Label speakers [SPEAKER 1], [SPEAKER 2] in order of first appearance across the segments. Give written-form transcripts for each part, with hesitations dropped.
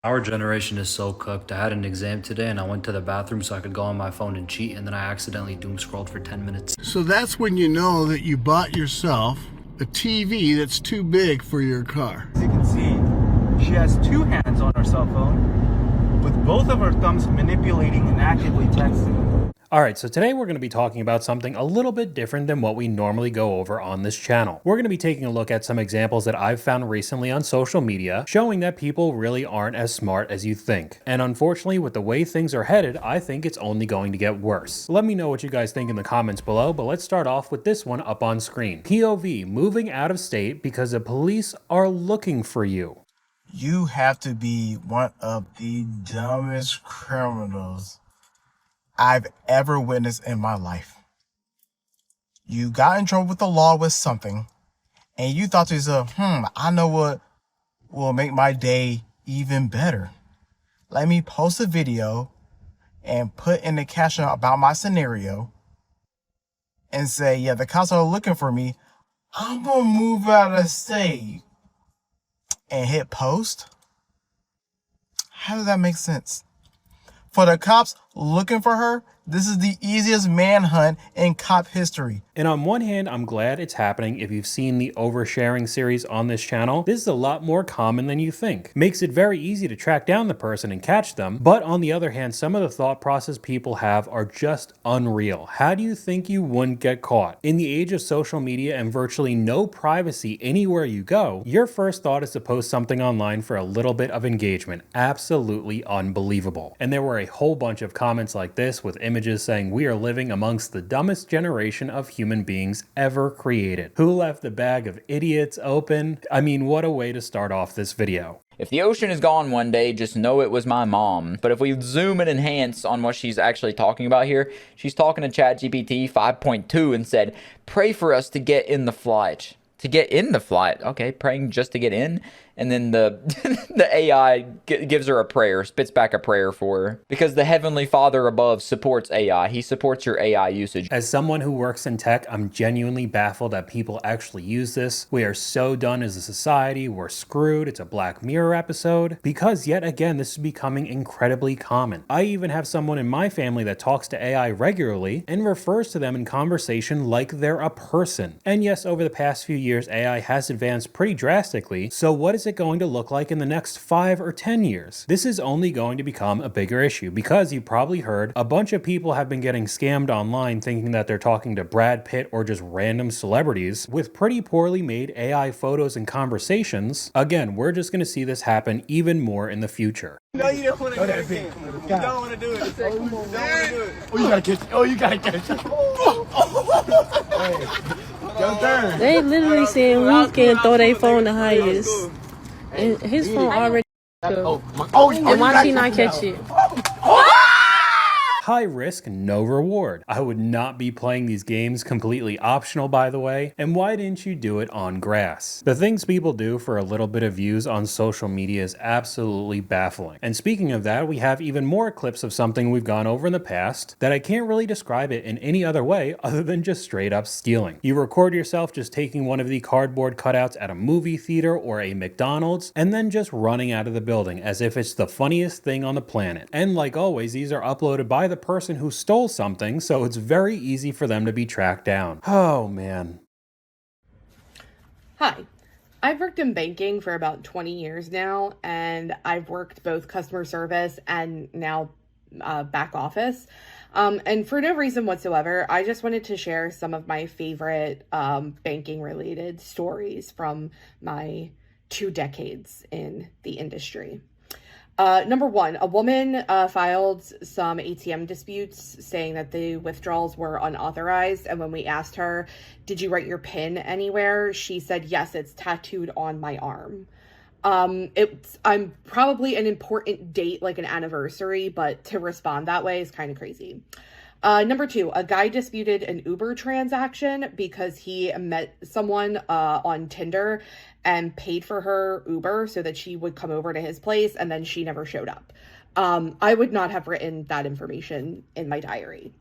[SPEAKER 1] Our generation is so cooked. I had an exam today and I went to the bathroom so I could go on my phone and cheat, and then I accidentally doom scrolled for 10 minutes.
[SPEAKER 2] So that's when you know that you bought yourself a TV that's too big for your car.
[SPEAKER 3] As you can see, she has two hands on her cell phone, with both of her thumbs manipulating and actively texting.
[SPEAKER 4] Alright, so today we're going to be talking about something a little bit different than what we normally go over on this channel. We're going to be taking a look at some examples that I've found recently on social media, showing that people really aren't as smart as you think. And unfortunately, with the way things are headed, I think it's only going to get worse. Let me know what you guys think in the comments below, but let's start off with this one up on screen. POV, moving out of state because the police are looking for you.
[SPEAKER 2] You have to be one of the dumbest criminals I've ever witnessed in my life. You got in trouble with the law with something, and you thought to yourself, I know what will make my day even better. Let me post a video and put in the caption about my scenario and say, yeah, the cops are looking for me. I'm gonna move out of state and hit post. How does that make sense? For the cops looking for her, this is the easiest manhunt in cop history.
[SPEAKER 4] And on one hand, I'm glad it's happening. If you've seen the oversharing series on this channel, this is a lot more common than you think. Makes it very easy to track down the person and catch them. But on the other hand, some of the thought process people have are just unreal. How do you think you wouldn't get caught? In the age of social media and virtually no privacy anywhere you go, your first thought is to post something online for a little bit of engagement. Absolutely unbelievable. And there were a whole bunch of comments like this with images saying we are living amongst the dumbest generation of human beings ever created. Who left the bag of idiots open? I mean, what a way to start off this video.
[SPEAKER 5] If the ocean is gone one day, just know it was my mom. But if we zoom and enhance on what she's actually talking about here, she's talking to ChatGPT 5.2 and said, pray for us to get in the flight. To get in the flight. Okay, praying just to get in. And then the the AI gives her a prayer, spits back a prayer for her. Because the Heavenly Father above supports AI. He supports your AI usage.
[SPEAKER 4] As someone who works in tech, I'm genuinely baffled that people actually use this. We are so done as a society. We're screwed. It's a Black Mirror episode. Because yet again, this is becoming incredibly common. I even have someone in my family that talks to AI regularly and refers to them in conversation like they're a person. And yes, over the past few years, AI has advanced pretty drastically. So what is it going to look like in the next 5 or 10 years? This is only going to become a bigger issue because you probably heard a bunch of people have been getting scammed online thinking that they're talking to Brad Pitt or just random celebrities with pretty poorly made AI photos and conversations. Again, we're just going to see this happen even more in the future.
[SPEAKER 3] No, you don't want to do it again. You don't want to do it. You don't want to do it.
[SPEAKER 2] Oh, you gotta catch it. Oh, you gotta catch it. Your turn.
[SPEAKER 6] They literally saying who can throw their phone the highest. And his phone already good. And why she not catch it?
[SPEAKER 4] High risk, no reward. I would not be playing these games, completely optional by the way, and why didn't you do it on grass? The things people do for a little bit of views on social media is absolutely baffling. And speaking of that, we have even more clips of something we've gone over in the past that I can't really describe it in any other way other than just straight up stealing. You record yourself just taking one of the cardboard cutouts at a movie theater or a McDonald's and then just running out of the building as if it's the funniest thing on the planet. And like always, these are uploaded by the person who stole something, so it's very easy for them to be tracked down. Oh man.
[SPEAKER 7] Hi, I've worked in banking for about 20 years now, and I've worked both customer service and now back office. And for no reason whatsoever, I just wanted to share some of my favorite banking related stories from my 2 decades in the industry. Number one, a woman filed some ATM disputes saying that the withdrawals were unauthorized. And when we asked her, did you write your PIN anywhere? She said, yes, it's tattooed on my arm. I'm probably an important date, like an anniversary, but to respond that way is kind of crazy. Number two, a guy disputed an Uber transaction because he met someone on Tinder and paid for her Uber so that she would come over to his place, and then she never showed up. I would not have written that information in my diary.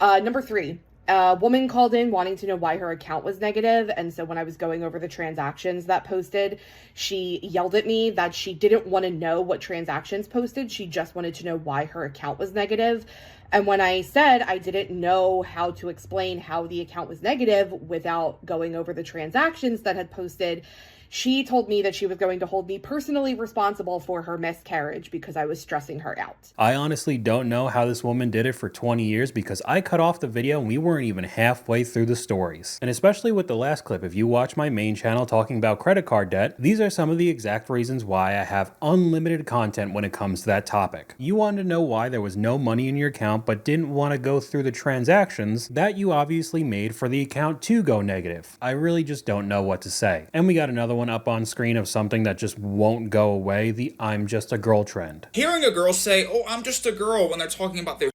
[SPEAKER 7] Number three, A woman called in wanting to know why her account was negative, and so when I was going over the transactions that posted, she yelled at me that she didn't want to know what transactions posted, she just wanted to know why her account was negative. And when I said I didn't know how to explain how the account was negative without going over the transactions that had posted, she told me that she was going to hold me personally responsible for her miscarriage because I was stressing her out.
[SPEAKER 4] I honestly don't know how this woman did it for 20 years because I cut off the video and we weren't even halfway through the stories. And especially with the last clip, if you watch my main channel talking about credit card debt, these are some of the exact reasons why I have unlimited content when it comes to that topic. You wanted to know why there was no money in your account but didn't want to go through the transactions that you obviously made for the account to go negative. I really just don't know what to say. And we got another one up on screen of something that just won't go away, the I'm just a girl trend.
[SPEAKER 8] Hearing a girl say, "Oh, I'm just a girl," when they're talking about their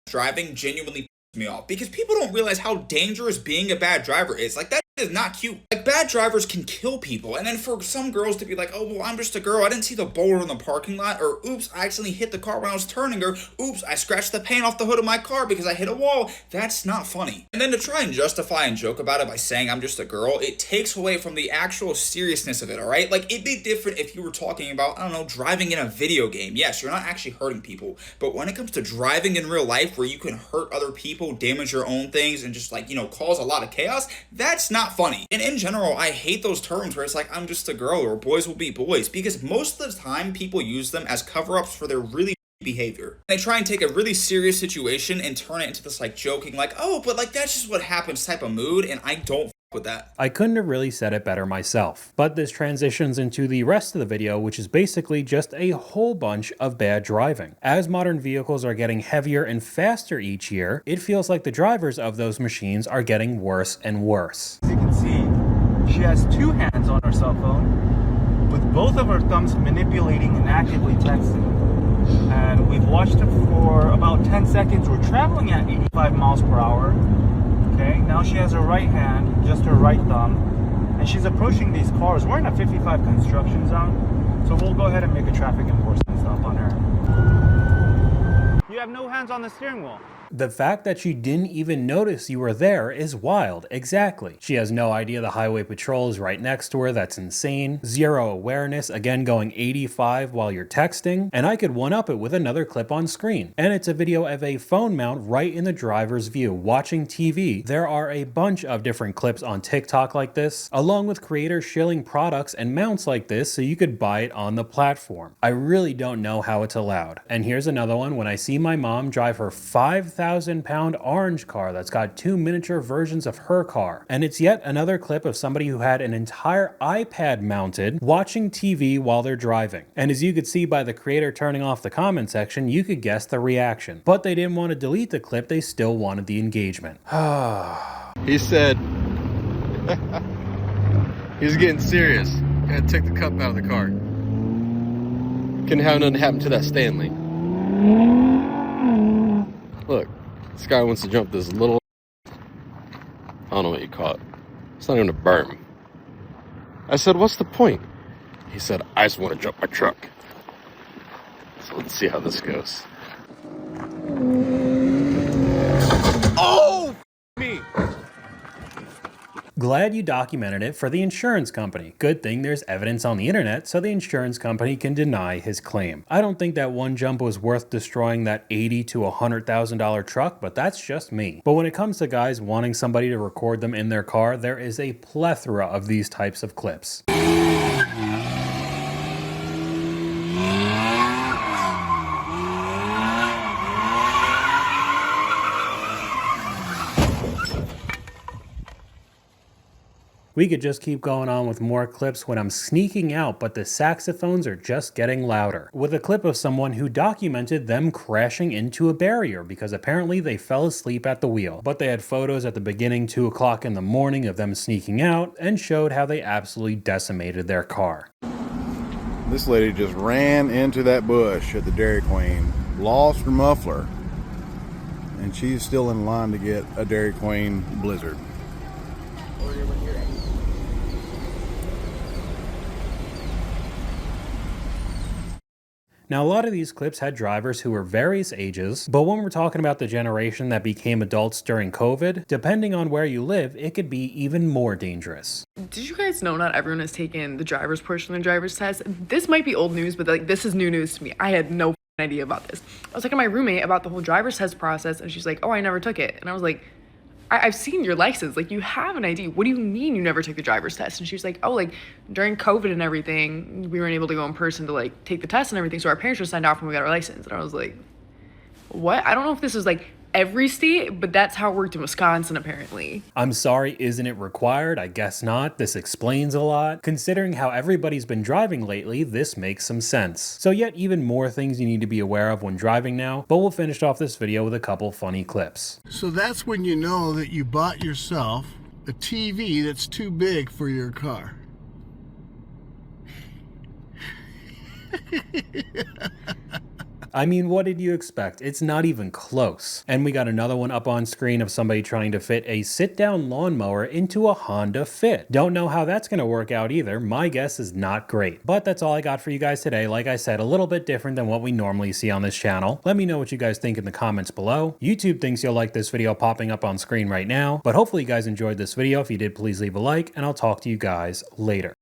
[SPEAKER 8] driving genuinely pisses me off because people don't realize how dangerous being a bad driver is. Like, that is not cute. Like, bad drivers can kill people, and then for some girls to be like, "Oh, well, I'm just a girl, I didn't see the boulder in the parking lot," or "Oops, I accidentally hit the car when I was turning," or "Oops, I scratched the paint off the hood of my car because I hit a wall," that's not funny. And then to try and justify and joke about it by saying I'm just a girl, it takes away from the actual seriousness of it, alright? Like, it'd be different if you were talking about, I don't know, driving in a video game. Yes, you're not actually hurting people, but when it comes to driving in real life where you can hurt other people, damage your own things, and just, like, you know, cause a lot of chaos, that's not funny. And in general, I hate those terms where it's like, "I'm just a girl," or "boys will be boys," because most of the time people use them as cover-ups for their really behavior. They try and take a really serious situation and turn it into this, like, joking, like, "Oh, but, like, that's just what happens" type of mood, and I don't with that.
[SPEAKER 4] I couldn't have really said it better myself, but this transitions into the rest of the video, which is basically just a whole bunch of bad driving. As modern vehicles are getting heavier and faster each year, it feels like the drivers of those machines are getting worse and worse.
[SPEAKER 3] As you can see, she has two hands on her cell phone, with both of her thumbs manipulating and actively texting. And we've watched it for about 10 seconds. We're traveling at 85 miles per hour. Okay, now she has her right hand, just her right thumb, and she's approaching these cars. We're in a 55 construction zone, so we'll go ahead and make a traffic enforcement stop on her. You have no hands on the steering wheel.
[SPEAKER 4] The fact that she didn't even notice you were there is wild, exactly. She has no idea the highway patrol is right next to her, that's insane. Zero awareness, again going 85 while you're texting. And I could one-up it with another clip on screen. And it's a video of a phone mount right in the driver's view, watching TV. There are a bunch of different clips on TikTok like this, along with creators shilling products and mounts like this so you could buy it on the platform. I really don't know how it's allowed. And here's another one when I see my mom drive her 5,000-pound orange car that's got two miniature versions of her car. And it's yet another clip of somebody who had an entire iPad mounted watching TV while they're driving. And as you could see by the creator turning off the comment section, you could guess the reaction. But they didn't want to delete the clip, they still wanted the engagement.
[SPEAKER 9] He said, he's getting serious. Gotta take the cup out of the car. Couldn't have nothing happen to that Stanley. Look, this guy wants to jump this little, I don't know what you call it. It's not even a berm. I said, what's the point? He said, I just want to jump my truck. So let's see how this goes. Oh, me.
[SPEAKER 4] Glad you documented it for the insurance company. Good thing there's evidence on the internet so the insurance company can deny his claim. I don't think that one jump was worth destroying that $80,000 to $100,000 truck, but that's just me. But when it comes to guys wanting somebody to record them in their car, there is a plethora of these types of clips. We could just keep going on with more clips when I'm sneaking out, but the saxophones are just getting louder. With a clip of someone who documented them crashing into a barrier because apparently they fell asleep at the wheel. But they had photos at the beginning 2 o'clock in the morning of them sneaking out and showed how they absolutely decimated their car.
[SPEAKER 10] This lady just ran into that bush at the Dairy Queen, lost her muffler, and she's still in line to get a Dairy Queen Blizzard.
[SPEAKER 4] Now, a lot of these clips had drivers who were various ages, but when we're talking about the generation that became adults during COVID, depending on where you live, it could be even more dangerous.
[SPEAKER 11] Did you guys know not everyone has taken the driver's portion of the driver's test? This might be old news, but like this is new news to me. I had no idea about this. I was talking to my roommate about the whole driver's test process, and she's like, "Oh, I never took it." And I was like, I've seen your license. Like, you have an ID. What do you mean you never took the driver's test? And she was like, oh, like, during COVID and everything, we weren't able to go in person to, like, take the test and everything. So our parents just signed off when we got our license. And I was like, what? I don't know if this is, like, every state, but that's how it worked in Wisconsin, apparently.
[SPEAKER 4] I'm sorry, isn't it required? I guess not. This explains a lot. Considering how everybody's been driving lately, this makes some sense. So yet even more things you need to be aware of when driving now, but we'll finish off this video with a couple funny clips.
[SPEAKER 12] So that's when you know that you bought yourself a TV that's too big for your car.
[SPEAKER 4] I mean, what did you expect? It's not even close. And we got another one up on screen of somebody trying to fit a sit-down lawnmower into a Honda Fit. Don't know how that's going to work out either. My guess is not great. But that's all I got for you guys today. Like I said, a little bit different than what we normally see on this channel. Let me know what you guys think in the comments below. YouTube thinks you'll like this video popping up on screen right now. But hopefully you guys enjoyed this video. If you did, please leave a like, and I'll talk to you guys later.